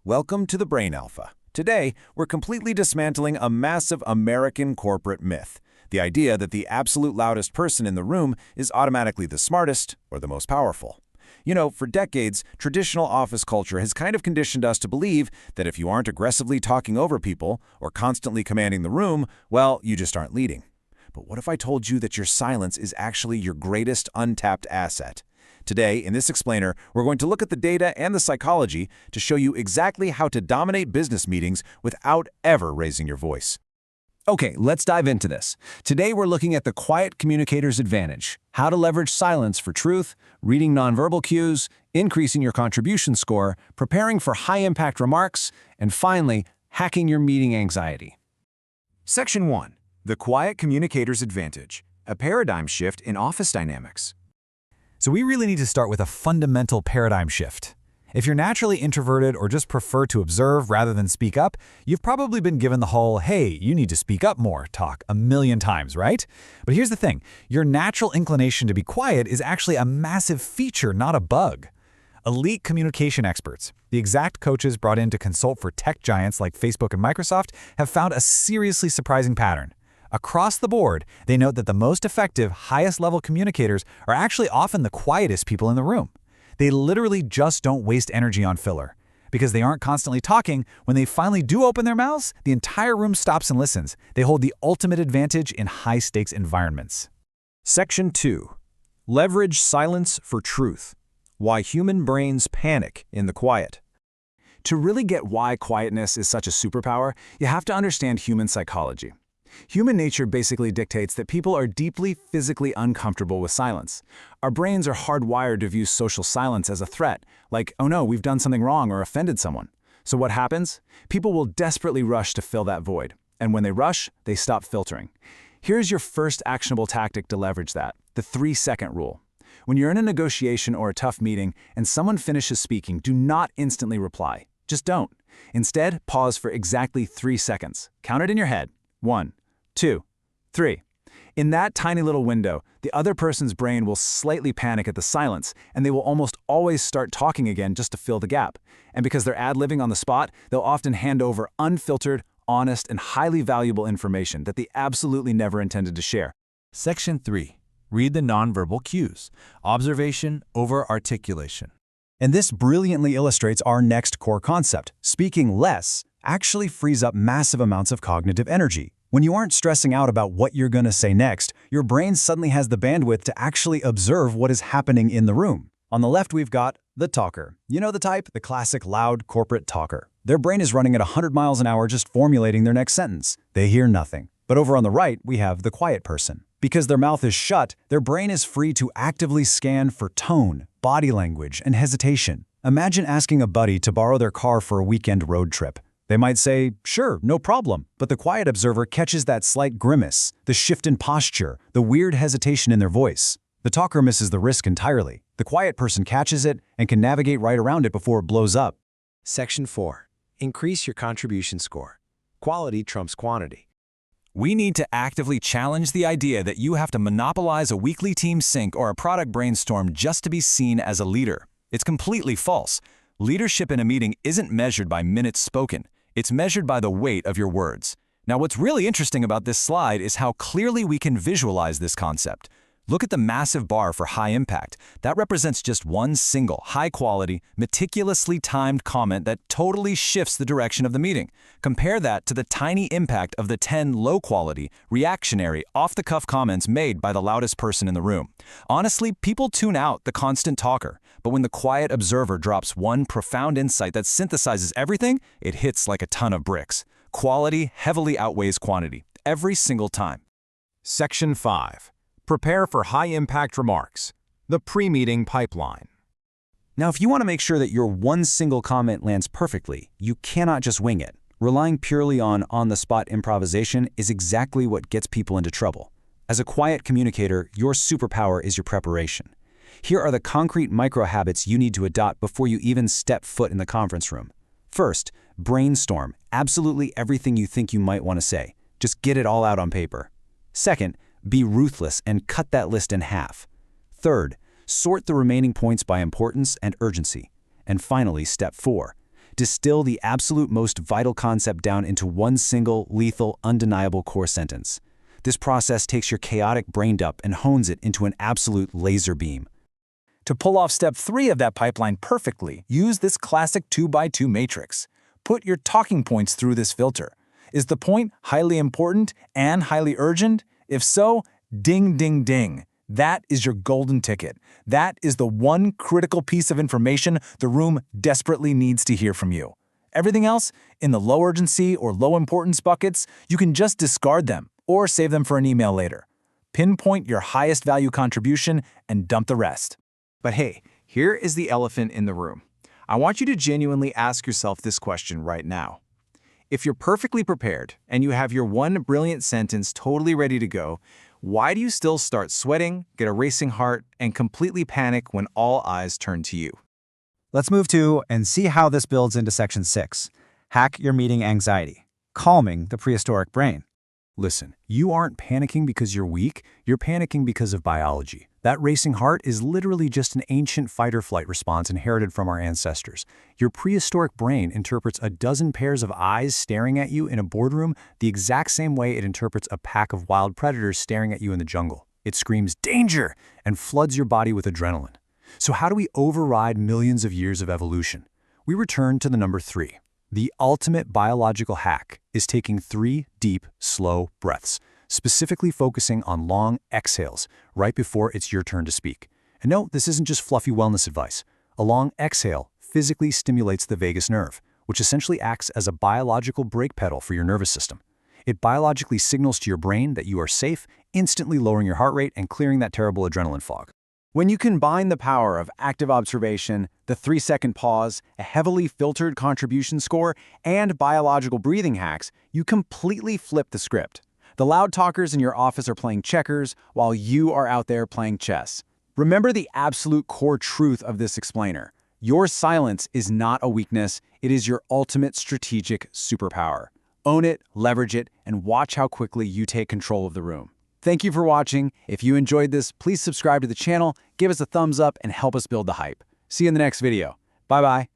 Welcome to the Brain Alpha. Today, we're completely dismantling a massive American corporate myth, the idea that the absolute loudest person in the room is automatically the smartest or the most powerful. You know, for decades, traditional office culture has kind of conditioned us to believe that if you aren't aggressively talking over people or constantly commanding the room, well, you just aren't leading. But what if I told you that your silence is actually your greatest untapped asset? Today, in this explainer, we're going to look at the data and the psychology to show you exactly how to dominate business meetings without ever raising your voice. Okay, let's dive into this. Today we're looking at the quiet communicator's advantage, how to leverage silence for truth, reading nonverbal cues, increasing your contribution score, preparing for high-impact remarks, and finally, hacking your meeting anxiety. Section 1. The quiet communicator's advantage, a paradigm shift in office dynamics. So we really need to start with a fundamental paradigm shift. If you're naturally introverted or just prefer to observe rather than speak up, you've probably been given the whole, hey, you need to speak up more talk a million times, right? But here's the thing, your natural inclination to be quiet is actually a massive feature, not a bug. Elite communication experts, the exact coaches brought in to consult for tech giants like Facebook and Microsoft, have found a seriously surprising pattern. Across the board, they note that the most effective, highest-level communicators are actually often the quietest people in the room. They literally just don't waste energy on filler. Because they aren't constantly talking, when they finally do open their mouths, the entire room stops and listens. They hold the ultimate advantage in high-stakes environments. Section 2. Leverage silence for truth. Why human brains panic in the quiet. To really get why quietness is such a superpower, you have to understand human psychology. Human nature basically dictates that people are deeply physically uncomfortable with silence. Our brains are hardwired to view social silence as a threat, like, oh no, we've done something wrong or offended someone. So what happens? People will desperately rush to fill that void. And when they rush, they stop filtering. Here's your first actionable tactic to leverage that, the 3-second rule. When you're in a negotiation or a tough meeting and someone finishes speaking, do not instantly reply. Just don't. Instead, pause for exactly 3 seconds. Count it in your head. 1, 2, 3. In that tiny little window, the other person's brain will slightly panic at the silence, and they will almost always start talking again just to fill the gap. And because they're ad-libbing on the spot, they'll often hand over unfiltered, honest, and highly valuable information that they absolutely never intended to share. Section 3. Read the nonverbal cues. Observation over articulation. And this brilliantly illustrates our next core concept. Speaking less actually frees up massive amounts of cognitive energy. When you aren't stressing out about what you're going to say next, your brain suddenly has the bandwidth to actually observe what is happening in the room. On the left, we've got the talker. You know the type? The classic loud corporate talker. Their brain is running at 100 miles an hour just formulating their next sentence. They hear nothing. But over on the right, we have the quiet person. Because their mouth is shut, their brain is free to actively scan for tone, body language, and hesitation. Imagine asking a buddy to borrow their car for a weekend road trip. They might say, sure, no problem, but the quiet observer catches that slight grimace, the shift in posture, the weird hesitation in their voice. The talker misses the risk entirely. The quiet person catches it and can navigate right around it before it blows up. Section 4. Increase your contribution score. Quality trumps quantity. We need to actively challenge the idea that you have to monopolize a weekly team sync or a product brainstorm just to be seen as a leader. It's completely false. Leadership in a meeting isn't measured by minutes spoken. It's measured by the weight of your words. Now, what's really interesting about this slide is how clearly we can visualize this concept. Look at the massive bar for high impact. That represents just one single, high-quality, meticulously timed comment that totally shifts the direction of the meeting. Compare that to the tiny impact of the 10 low-quality, reactionary, off-the-cuff comments made by the loudest person in the room. Honestly, people tune out the constant talker, but when the quiet observer drops one profound insight that synthesizes everything, it hits like a ton of bricks. Quality heavily outweighs quantity, every single time. Section 5. Prepare for high-impact remarks. The pre-meeting pipeline. Now, if you want to make sure that your one single comment lands perfectly, you cannot just wing it. Relying purely on-the-spot improvisation is exactly what gets people into trouble. As a quiet communicator, your superpower is your preparation. Here are the concrete micro-habits you need to adopt before you even step foot in the conference room. First, brainstorm absolutely everything you think you might want to say. Just get it all out on paper. Second, be ruthless and cut that list in half. Third, sort the remaining points by importance and urgency. And finally, step 4. Distill the absolute most vital concept down into one single, lethal, undeniable core sentence. This process takes your chaotic brain dump and hones it into an absolute laser beam. To pull off step 3 of that pipeline perfectly, use this classic 2x2 matrix. Put your talking points through this filter. Is the point highly important and highly urgent? If so, ding, ding, ding. That is your golden ticket. That is the one critical piece of information the room desperately needs to hear from you. Everything else, in the low urgency or low importance buckets, you can just discard them or save them for an email later. Pinpoint your highest value contribution and dump the rest. But hey, here is the elephant in the room. I want you to genuinely ask yourself this question right now. If you're perfectly prepared and you have your one brilliant sentence totally ready to go, why do you still start sweating, get a racing heart, and completely panic when all eyes turn to you? Let's move to and see how this builds into section 6. Hack your meeting anxiety. Calming the prehistoric brain. Listen, you aren't panicking because you're weak, you're panicking because of biology. That racing heart is literally just an ancient fight-or-flight response inherited from our ancestors. Your prehistoric brain interprets a dozen pairs of eyes staring at you in a boardroom the exact same way it interprets a pack of wild predators staring at you in the jungle. It screams, "Danger!" and floods your body with adrenaline. So how do we override millions of years of evolution? We return to the number 3. The ultimate biological hack is taking 3 deep, slow breaths, specifically focusing on long exhales right before it's your turn to speak. And no, this isn't just fluffy wellness advice. A long exhale physically stimulates the vagus nerve, which essentially acts as a biological brake pedal for your nervous system. It biologically signals to your brain that you are safe, instantly lowering your heart rate and clearing that terrible adrenaline fog. When you combine the power of active observation, the 3-second pause, a heavily filtered contribution score, and biological breathing hacks, you completely flip the script. The loud talkers in your office are playing checkers while you are out there playing chess. Remember the absolute core truth of this explainer. Your silence is not a weakness, it is your ultimate strategic superpower. Own it, leverage it, and watch how quickly you take control of the room. Thank you for watching. If you enjoyed this, please subscribe to the channel, give us a thumbs up, and help us build the hype. See you in the next video. Bye-bye.